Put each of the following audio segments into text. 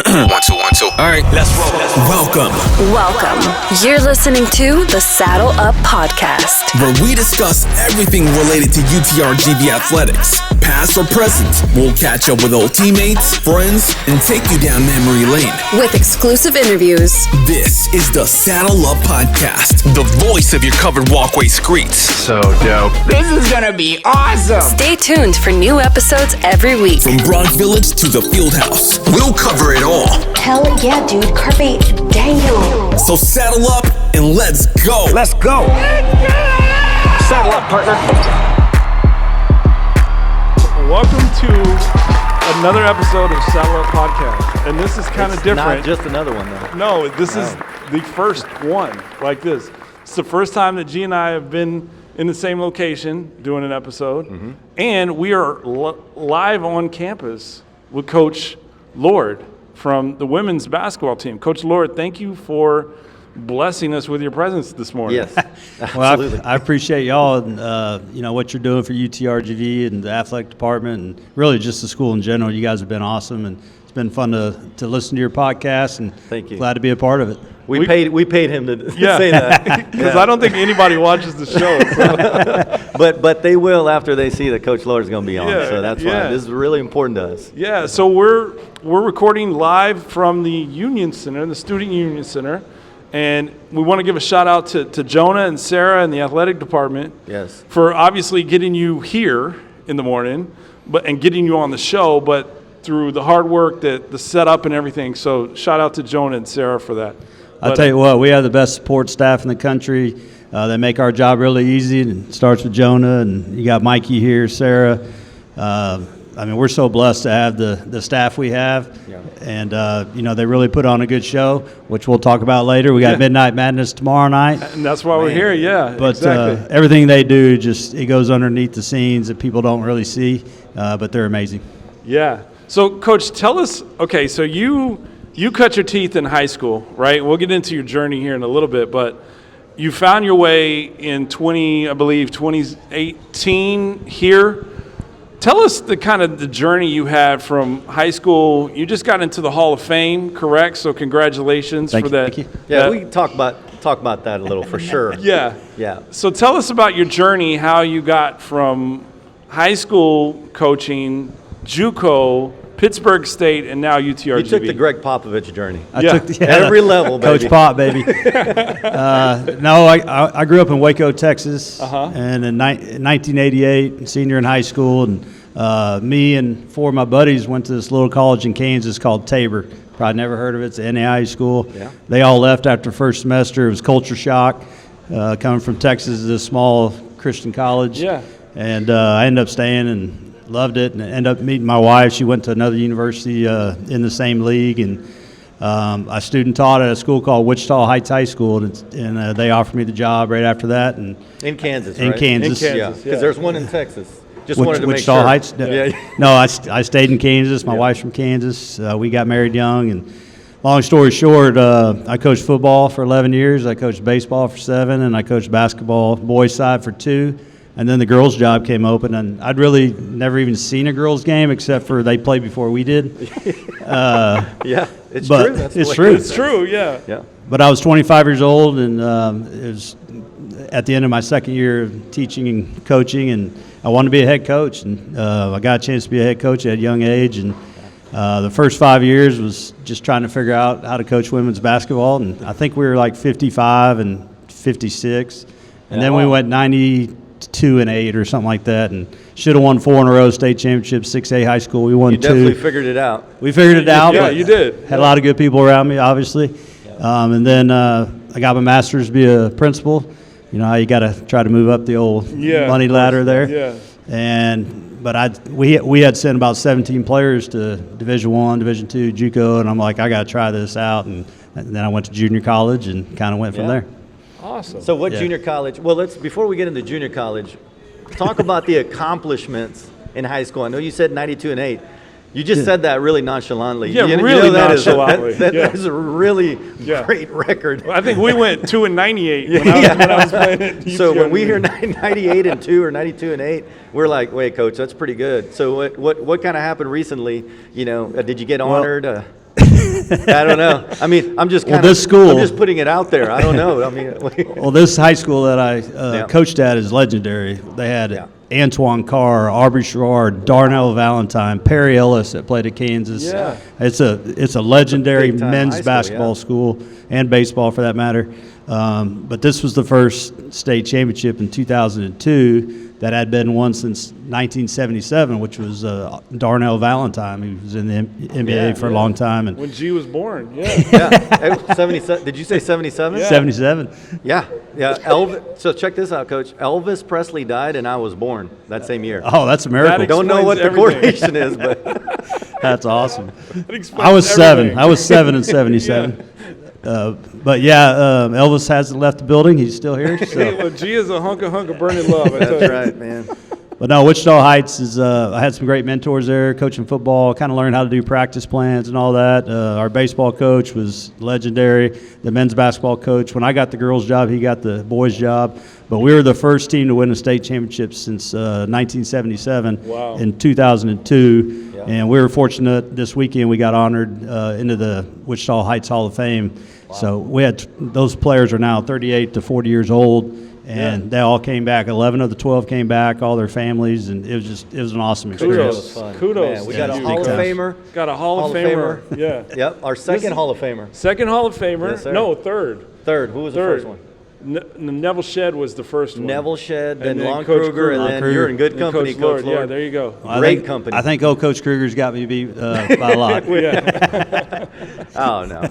One, two. All right, let's roll. Welcome. You're listening to the Saddle Up Podcast, where we discuss everything related to UTRGV athletics, past or present. We'll catch up with old teammates, friends, and take you down memory lane with exclusive interviews. This is the Saddle Up Podcast, The voice of your covered walkway streets. So dope. This is gonna be awesome. Stay tuned for new episodes every week. From Bronx Village to the Fieldhouse. We'll cover it all. Hell yeah, dude. Carpe diem. So saddle up and let's go. Let's go. Saddle up, partner. Welcome to another episode of Saddle Up Podcast. And this is kind of different. Not just another one, though. No, this is the first one like this. It's the first time that G and I have been in the same location doing an episode. Mm-hmm. And we are live on campus with Coach Lord from the women's basketball team. Coach Lord, thank you for blessing us with your presence this morning. Yes, absolutely. Well, I appreciate y'all and what you're doing for UTRGV and the athletic department and really just the school in general. You guys have been awesome, and it's been fun to listen to your podcast, and thank you. Glad to be a part of it. We paid him to say that. Because I don't think anybody watches the show. So. But they will after they see that Coach Lord is going to be on. So that's why this is really important to us. Yeah. So we're recording live from the Union Center, the Student Union Center, and we want to give a shout out to Jonah and Sarah and the athletic department. Yes. For obviously getting you here in the morning, and getting you on the show, but through the hard work, the setup and everything. So shout out to Jonah and Sarah for that. I'll tell you what, we have the best support staff in the country. They make our job really easy. It starts with Jonah, and you got Mikey here, Sarah. We're so blessed to have the staff we have. Yeah. And, they really put on a good show, which we'll talk about later. We got Midnight Madness tomorrow night. And that's why we're here, But exactly. Everything they do, it goes underneath the scenes that people don't really see, but they're amazing. Yeah. So, Coach, tell us, okay, so you cut your teeth in high school, right? We'll get into your journey here in a little bit, but you found your way in 2018 here. Tell us the journey you had from high school. You just got into the Hall of Fame, correct? So congratulations for that. Thank you. Yeah, we can talk about that a little for sure. Yeah. Yeah. So tell us about your journey, how you got from high school coaching, JUCO, Pittsburgh State, and now UTRGV. You took the Greg Popovich journey. I took every level, baby. Coach Pop, baby. No, I grew up in Waco, Texas, and in 1988, senior in high school, and me and four of my buddies went to this little college in Kansas called Tabor. Probably never heard of it. It's an NAI school. Yeah. They all left after first semester. It was culture shock, coming from Texas to this small Christian college. Yeah. And I ended up staying and loved it, and ended up meeting my wife. She went to another university in the same league, and I student taught at a school called Wichita Heights High School, and they offered me the job right after that. And in Kansas, in right? Kansas, yeah, because there's one in Texas. Just wanted to make Wichita sure. Heights. Yeah. No, I stayed in Kansas. My wife's from Kansas. We got married young, and long story short, I coached football for 11 years. I coached baseball for 7, and I coached basketball boys side for 2. And then the girls' job came open, and I'd really never even seen a girls' game except for they played before we did. It's true. It's true. It's true, yeah. Yeah. But I was 25 years old, and it was at the end of my second year of teaching and coaching, and I wanted to be a head coach. And I got a chance to be a head coach at a young age, and the first 5 years was just trying to figure out how to coach women's basketball. And I think we were like 55 and 56, and then we went 92-8 or something like that, and should have won 4 in a row state championships. 6A high school, we won 2. You definitely figured it out. We figured it out. Yeah, you did. Had a lot of good people around me, obviously, and then I got my master's to be a principal. You know how you got to try to move up the old money ladder there. Yeah. But we had sent about 17 players to Division I, Division II, JUCO, and I'm like, I got to try this out, and then I went to junior college and kind of went from there. Awesome. So what junior college? Well, before we get into junior college, talk about the accomplishments in high school. I know you said 92-8. You just said that really nonchalantly. Yeah, really nonchalantly. That is a really great record. Well, I think we went 2 and 98 when I was playing at UTRGV. So when we hear 98-2 or 92-8, we're like, wait, Coach, that's pretty good. So what kind of happened recently? You know, did you get honored? I don't know. I mean, I'm just Well, this school- I'm just putting it out there. I don't know. I mean, Well, this high school that I Yeah. coached at is legendary. They had Yeah. Antoine Carr, Aubrey Sherrard, Darnell Valentine, Perry Ellis that played at Kansas. Yeah. It's a legendary Big time high men's school, basketball yeah. school and baseball for that matter. But this was the first state championship in 2002 that had been won since 1977, which was Darnell Valentine, who was in the NBA for a long time. And When G was born, yeah. yeah, 77. Did you say 77? 77. Yeah, yeah. So check this out, Coach. Elvis Presley died, and I was born that same year. Oh, that's a miracle. That Don't know what the explains correlation is, but That's awesome. That explains I was everything. 7. I was 7 in 77. But yeah, Elvis hasn't left the building. He's still here. Hey, So. well, G is a hunk of burning love. I tell that's you. right, man. But no, Wichita Heights is. I had some great mentors there, coaching football. Kind of learned how to do practice plans and all that. Our baseball coach was legendary. The men's basketball coach. When I got the girls' job, he got the boys' job. But we were the first team to win a state championship since 1977. Wow. In 2002, Yeah. and we were fortunate this weekend we got honored into the Wichita Heights Hall of Fame. So we had those players are now 38 to 40 years old. And they all came back. 11 of the 12 came back, all their families, and it was an awesome experience. Kudos. Kudos. Man, we to got a you. Hall of time. Famer. Got a Hall of Famer. Yeah. Yep, our second Hall of Famer. Second Hall of Famer. Yes, sir. No, third. Third. Who was the Third. first one? Neville Shedd was the first one. Neville Shedd, then And then Lon Coach Kruger, and Kruger. then you're in good And company, Coach Lord. Coach Lord. Yeah, there you go. Great company. I think old Coach Kruger's got me beat by a lot. Oh, no,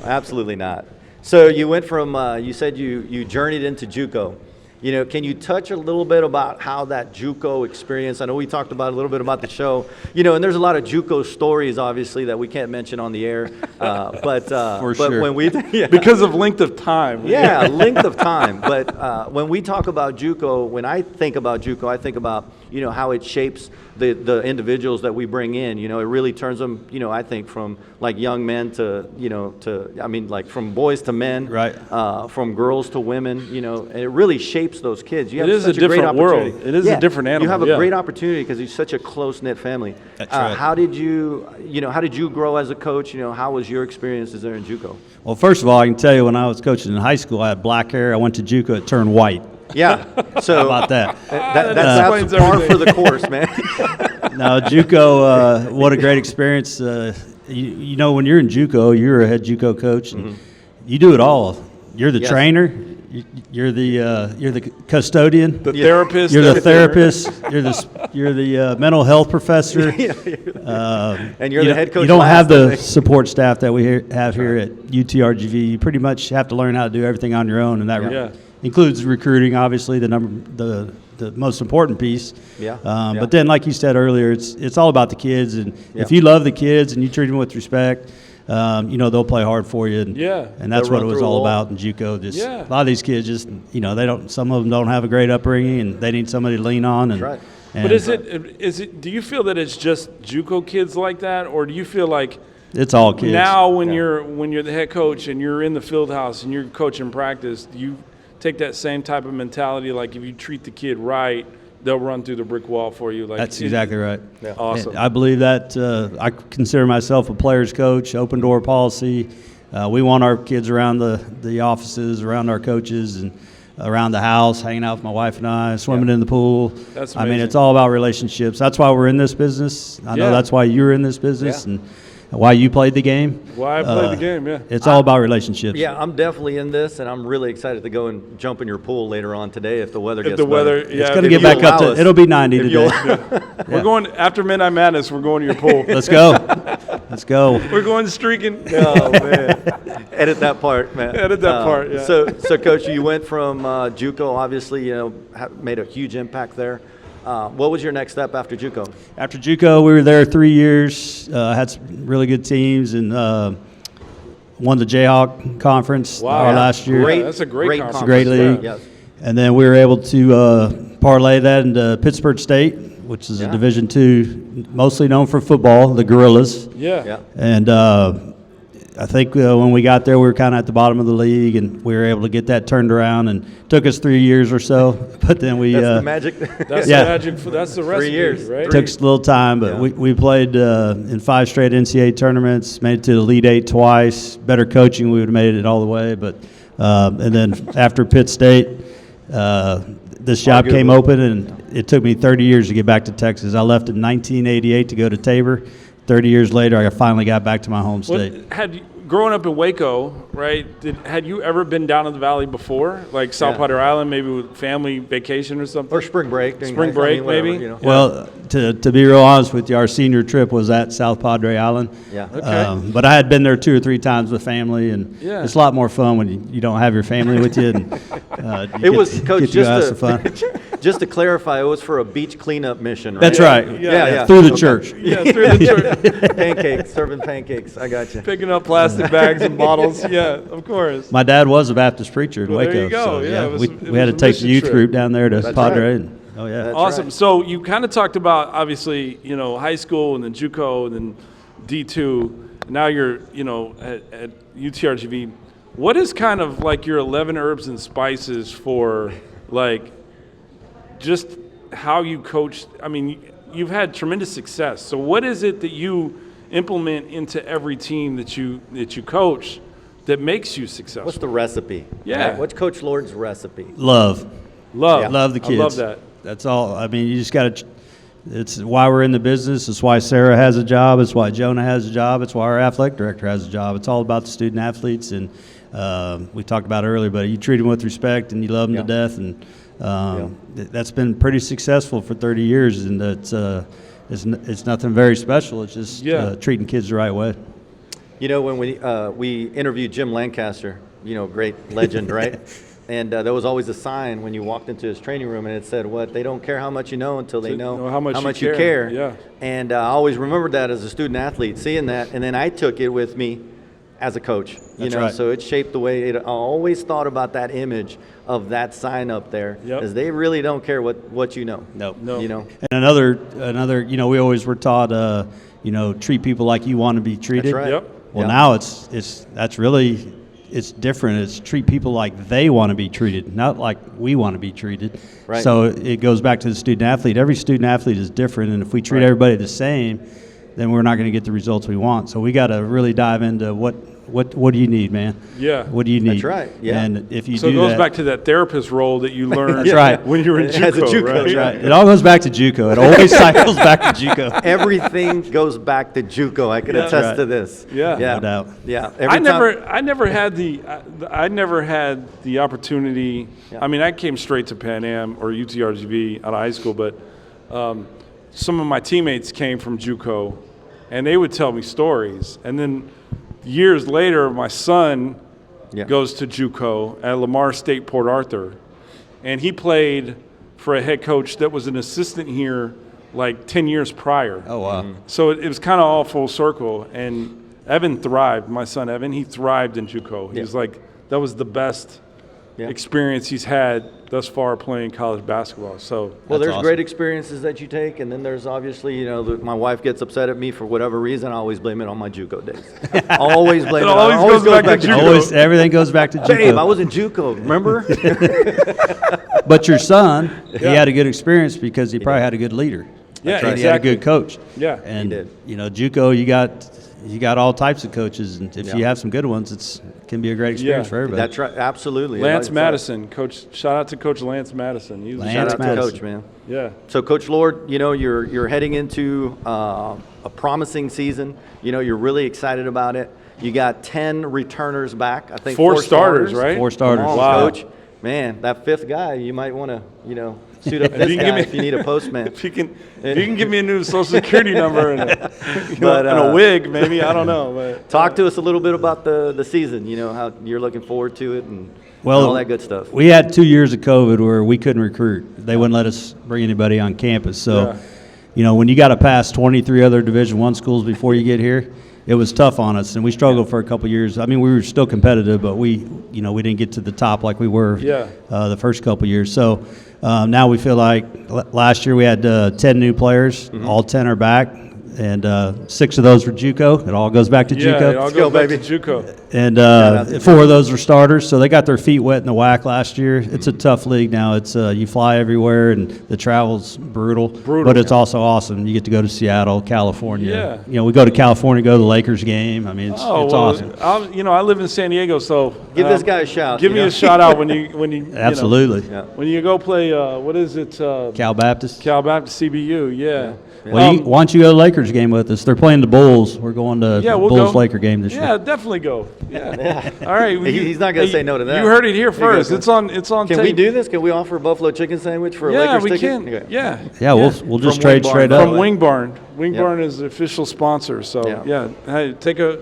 absolutely not. So you went from, you said you journeyed into JUCO. You know, can you touch a little bit about how that JUCO experience? I know we talked about a little bit about the show. You know, and there's a lot of JUCO stories, obviously, that we can't mention on the air. But sure. when we Because of length of time. yeah, length of time. But when we talk about JUCO, when I think about JUCO, I think about, you know, how it shapes the individuals that we bring in. You know, it really turns them, you know, I think from like young men to, you know, like from boys to men. Right. From girls to women, you know, and it really shapes those kids. You have It is such a great different world. opportunity. It is a different animal, You have a yeah. great opportunity because you're such a close-knit family. That's right. How did you grow as a coach? You know, how was your experiences there in JUCO? Well, first of all, I can tell you when I was coaching in high school, I had black hair. I went to JUCO, it turned white. Yeah. So How about that? that's explains par everything. for the course, man. No, JUCO, what a great experience. You know, when you're in JUCO, you're a head JUCO coach, and you do it all. You're the Yes. trainer. You're the custodian. The therapist. You're the everything. therapist. You're the mental health professor. And you're the head coach. You don't have last, I the think. support staff that we have here at UTRGV. You pretty much have to learn how to do everything on your own, and that Yeah. includes recruiting, obviously, the most important piece. Yeah. But then, like you said earlier, it's all about the kids, and Yeah. if you love the kids and you treat them with respect, you know they'll play hard for you. And, Yeah. and that's They'll what it run was through a all wall. about in JUCO. Just Yeah. a lot of these kids just, you know, some of them don't have a great upbringing, and they need somebody to lean on. And, That's right. and But is it? Do you feel that it's just JUCO kids like that, or do you feel like it's all kids. now when you're the head coach and you're in the field house and you're coaching practice, do you take that same type of mentality? Like if you treat the kid right, they'll run through the brick wall for you. Like That's exactly right. Awesome. I believe that. I consider myself a player's coach, open door policy. We want our kids around the offices, around our coaches, and around the house, hanging out with my wife and I, swimming in the pool. That's I mean, amazing. it's all about relationships. That's why we're in this business. I know Yeah. that's why you're in this business and why you played the game. Why I played the game, yeah. It's all about relationships. Yeah, I'm definitely in this, and I'm really excited to go and jump in your pool later on today if the weather If gets the weather, better. yeah, It's going to if get you back up allow to, us. it'll be 90 If today. you'll- We're going after Midnight Madness. We're going to your pool. Let's go. Let's go. We're going streaking. Oh man, edit that part, man. Edit that part, yeah. So, Coach, you went from JUCO, obviously, you know, made a huge impact there. What was your next step after JUCO? After JUCO, we were there 3 years. Had some really good teams and won the Jayhawk Conference our last year. Great. That's a great conference. It's a great league. Yes. And then we were able to parlay that into Pittsburgh State, which is a Yeah. Division II, mostly known for football, the Gorillas. Yeah. Yeah. And I think when we got there, we were kind of at the bottom of the league, and we were able to get that turned around. And it took us 3 years or so, but then we That's the magic. That's Yeah. the magic. That's the recipe, 3 years. right? took us a little time, but we played in 5 straight NCAA tournaments, made it to the Elite Eight twice. Better coaching, we would have made it all the way. But and then after Pitt State, this job came open, and it took me 30 years to get back to Texas. I left in 1988 to go to Tabor. 30 years later, I finally got back to my home state. Growing up in Waco, right? Had you ever been down in the valley before, like South Padre Island, maybe with family vacation or something? Or spring break. Spring break, whatever, maybe. you know. Well, to be real honest with you, our senior trip was at South Padre Island. Yeah. Okay. But I had been there 2 or 3 times with family, and Yeah. it's a lot more fun when you don't have your family with you. And, It was, Coach, some fun. just to clarify, it was for a beach cleanup mission, right? That's right. Yeah. Through the Okay. church. Yeah, through the church, Pancakes, serving pancakes. I got you. picking up plastic bags and bottles. Yeah, of course. My dad was a Baptist preacher in Well, Waco. there you go. So, Yeah, it was- we it had to was a take the mission youth trip. group down there to That's Padre. right. And, oh, yeah. That's Awesome. right. So you kind of talked about, obviously, high school and then JUCO and then D2. Now you're, at UTRGV. What is kind of like your 11 herbs and spices for like just how you coach? I mean, you've had tremendous success. So what is it that you implement into every team that you coach that makes you successful? What's the recipe? Yeah. Right? What's Coach Lord's recipe? Love. Love. Love the kids. I love that. That's all. I mean, you just got to. It's why we're in the business. It's why Sarah has a job. It's why Jonah has a job. It's why our athletic director has a job. It's all about the student athletes, and we talked about it earlier. But you treat them with respect, and you love them to death, and that's been pretty successful for 30 years. And it's nothing very special. It's just treating kids the right way. When we interviewed Jim Lancaster, great legend, right? And there was always a sign when you walked into his training room, and it said, they don't care how much you know until they know how much you you care. care. Yeah. And I always remembered that as a student athlete, seeing that, and then I took it with me as a coach. That's right. So it shaped the way. I always thought about that image of that sign up there, because they really don't care what you know. No. And another, we always were taught, treat people like you want to be treated. That's right. Yep. Well, now it's different. It's treat people like they want to be treated, not like we want to be treated. Right. So it goes back to the student athlete. Every student athlete is different, and if we treat everybody the same, then we're not going to get the results we want. So we got to really dive into what do you need, man? Yeah. What do you need? That's right. Yeah. And if you So it do goes that, back to that therapist role that you learned That's right. when you were in JUCO, As a JUCO, right? that's right. It all goes back to JUCO. It always cycles back to JUCO. Everything goes back to JUCO. I can attest Right. to this. Yeah. No doubt. Yeah. I never had the opportunity. Yeah. I mean, I came straight to Pan Am or UTRGV out of high school, but some of my teammates came from JUCO, and they would tell me stories. And then years later, my son goes to JUCO at Lamar State Port Arthur, and he played for a head coach that was an assistant here like 10 years prior. Oh, wow. So it was kind of all full circle, and Evan thrived. My son Evan, he thrived in JUCO. He's like, that was the best experience he's had thus far playing college basketball. So There's awesome. great experiences that you take, and then there's obviously, my wife gets upset at me for whatever reason. I always blame it on my JUCO days. Always blame It it. always goes back to JUCO. Always, everything goes back to JUCO. Babe, I was in JUCO. Remember? But your son, he had a good experience because he probably had a good leader. Yeah, And he had a exactly. good coach. Yeah. And He did. JUCO, you got all types of coaches, and if you have some good ones, it can be a great experience for everybody. That's right. Absolutely. Lance Like I said, Madison, coach. Shout out to Coach Lance Madison. He was Lance Shout out to Madison. Coach, man. Yeah. So, Coach Lord, you're heading into a promising season. You're really excited about it. You got 10 returners back. I think Four starters, right? 4 starters. Come on, Wow. Coach. Man, that 5th guy, you might want to, suit up If this you can guy give me- if you need a postman. If you can give me a new social security number and But, and a wig, maybe, I don't know. But Talk to us a little bit about the season, how you're looking forward to it and all that good stuff. We had 2 years of COVID where we couldn't recruit. They wouldn't let us bring anybody on campus. So, when you got to pass 23 other Division I schools before you get here, it was tough on us, and we struggled for a couple years. I mean, we were still competitive, but we didn't get to the top like we were the first couple years. So now we feel like last year we had 10 new players. All 10 are back. and 6 of those were JUCO. It all goes back to Yeah, JUCO. it all go, goes back baby. to JUCO. And 4 of those were starters, so they got their feet wet in the WAC last year. It's a tough league now. It's you fly everywhere, and the travel's brutal. But it's also awesome. You get to go to Seattle, California. Yeah. You know, we go to California, go to the Lakers game. I mean, it's awesome. I live in San Diego, so Give this guy a shout. Give me a shout out when you Absolutely. when you go play. What is it? Cal Baptist. Cal Baptist CBU. Yeah. Well, why don't you go to the Lakers game with us? They're playing the Bulls. We're going to the we'll Bulls go. Laker game this year. Yeah, definitely go. Yeah. All right. He's not gonna say no to that. You heard it here There you first. go. It's on. Can tape. we do this? Can we offer a buffalo chicken sandwich for a Yeah, Lakers we ticket? can. Okay. Yeah. Yeah, we'll just From trade Wing straight Barn. up. From Wing Barn. Wing Barn is the official sponsor. So Yeah. hey, take a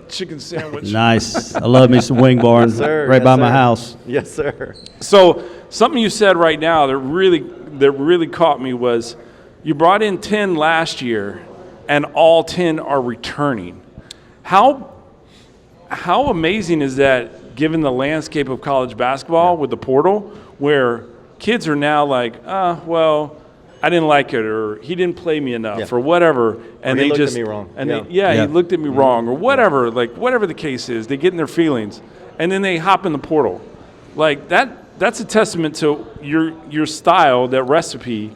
chicken sandwich. Nice. I love me some Wing Barn Sir, right yes, by my sir. house. Yes, sir. So something you said right now that really caught me was you brought in 10 last year, and all 10 are returning. How amazing is that, given the landscape of college basketball with the portal, where kids are now like, well, I didn't like it, or he didn't play me enough, or whatever, and Or he they looked just at me wrong. and Yeah. he looked at me wrong, or whatever, like whatever the case is, they get in their feelings, and then they hop in the portal, like that. That's a testament to your style, that recipe,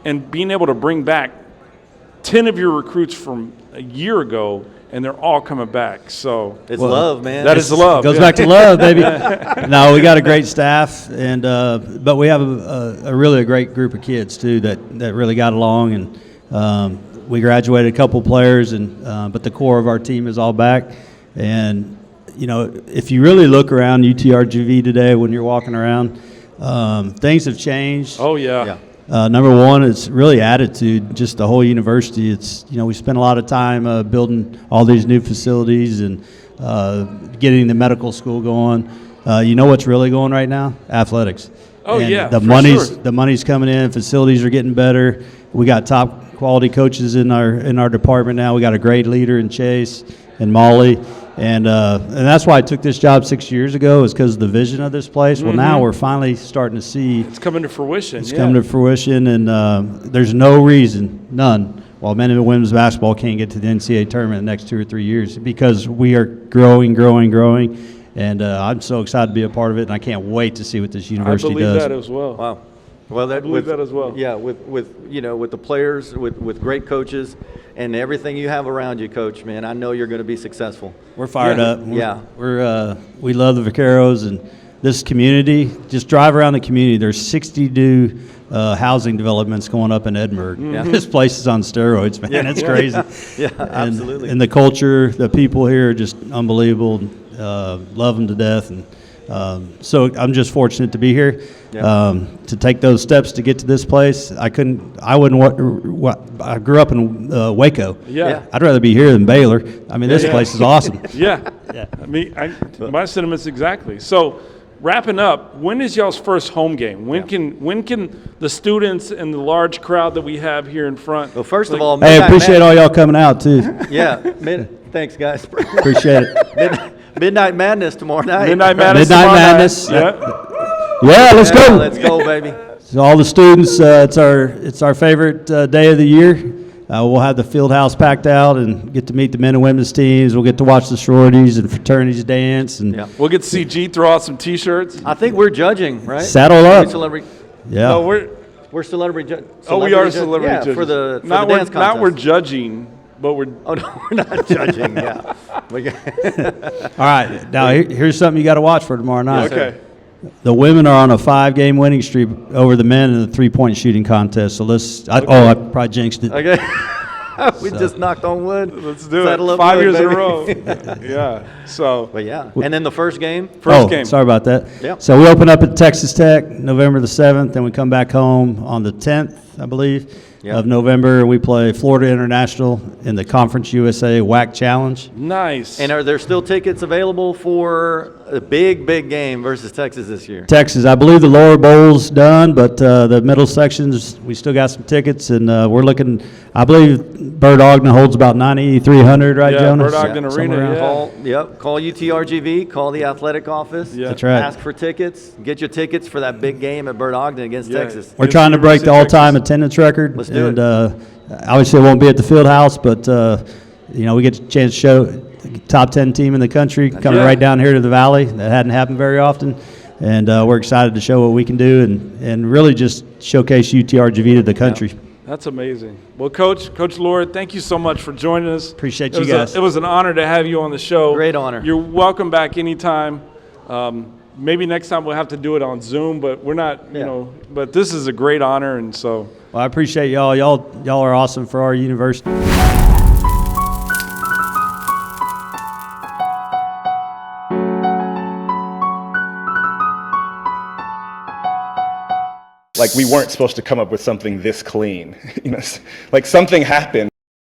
and being able to bring back 10 of your recruits from a year ago, and they're all coming back. So It's love, man. that is love. Goes back to love, baby. No, we got a great staff, and but we have a really great group of kids too that really got along, and we graduated a couple players, and but the core of our team is all back. And you know, if you really look around UTRGV today, when you're walking around, things have changed. Oh yeah. Number one, it's really attitude, just the whole university. It's, you know, we spent a lot of time building all these new facilities and getting the medical school going. You know what's really going right now? Athletics. Oh, And yeah, the for money's sure. the money's coming in. Facilities are getting better. We got top quality coaches in our department now. We got a great leader in Chase and Molly. And that's why I took this job 6 years ago, is because of the vision of this place. Well, now we're finally starting to see It's coming to fruition. it's coming to fruition, and there's no reason, none, while men and women's basketball can't get to the NCAA tournament in the next 2 or 3 years, because we are growing, and I'm so excited to be a part of it, and I can't wait to see what this I university believe does. that as well. Wow. Well, I believe that as well. Yeah, with the players, with great coaches, and everything you have around you, Coach. Man, I know you're going to be successful. We're fired Yeah. up. Yeah. We love the Vaqueros and this community. Just drive around the community. There's 60 new housing developments going up in Edinburgh. Yeah. This place is on steroids, man. It's crazy. Yeah, And- absolutely. And the culture, the people here are just unbelievable. Love them to death, and so I'm just fortunate to be here. Yeah. To take those steps to get to this place, I grew up in Waco. Yeah. I'd rather be here than Baylor. I mean, this place is awesome. Yeah. I mean, my sentiments exactly. So, wrapping up, when is y'all's first home game? When can the students and the large crowd that we have here in front? Well, first of like- all, Hey, Midnight appreciate Mad- all y'all coming out too. Yeah. Thanks, guys. Appreciate it. Midnight Madness tomorrow night. Midnight Madness. Midnight tomorrow night. Madness. Yeah. Yeah, let's Yeah, go. let's go, baby. So all the students, it's our favorite day of the year. We'll have the field house packed out and get to meet the men and women's teams. We'll get to watch the sororities and fraternities dance, and Yeah. We'll get to see G throw out some T-shirts. I think we're judging, right? Saddle up. Celebrity, yeah. No, we're celebrity judges. we are celebrity judges. for the not dance contest. not we're judging, but we're. Oh no, we're not judging. Yeah. All right, now here's something you got to watch for tomorrow night. Okay. The women are on a 5-game winning streak over the men in the 3-point shooting contest. So I probably jinxed it. Okay. We just knocked on wood. Let's do Saddle it. up 5 good, years in a baby. row. Yeah. So But yeah, and then the first game. first game. Sorry about that. Yep. So we open up at Texas Tech November the 7th, and we come back home on the 10th, I believe, Yep. of November. We play Florida International in the Conference USA WAC Challenge. Nice. And are there still tickets available for a big game versus Texas this year? Texas, I believe the lower bowl's done, but the middle sections, we still got some tickets, and we're looking. I believe Bird Ogden holds about 9,300, right, Yeah, Jonas? Bird Ogden Somewhere Arena, around. yeah. Call UTRGV, call the athletic office. Yeah. That's right. Ask for tickets. Get your tickets for that big game at Bird Ogden against Yeah. Texas. We're trying to break the University of all-time Texas. attendance record Let's do and it. obviously it won't be at the field house, but we get a chance to show the top 10 team in the country coming Yeah. right down here to the Valley. That hadn't happened very often, and we're excited to show what we can do and really just showcase UTRGV to the country. That's amazing. Well, Coach Lord, thank you so much for joining us. Appreciate It you was guys. It was an honor to have you on the show. Great honor. You're welcome back anytime. Maybe next time we'll have to do it on Zoom, but we're not, but this is a great honor, and so. Well, I appreciate y'all. Y'all are awesome for our university. Like we weren't supposed to come up with something this clean. Like something happened.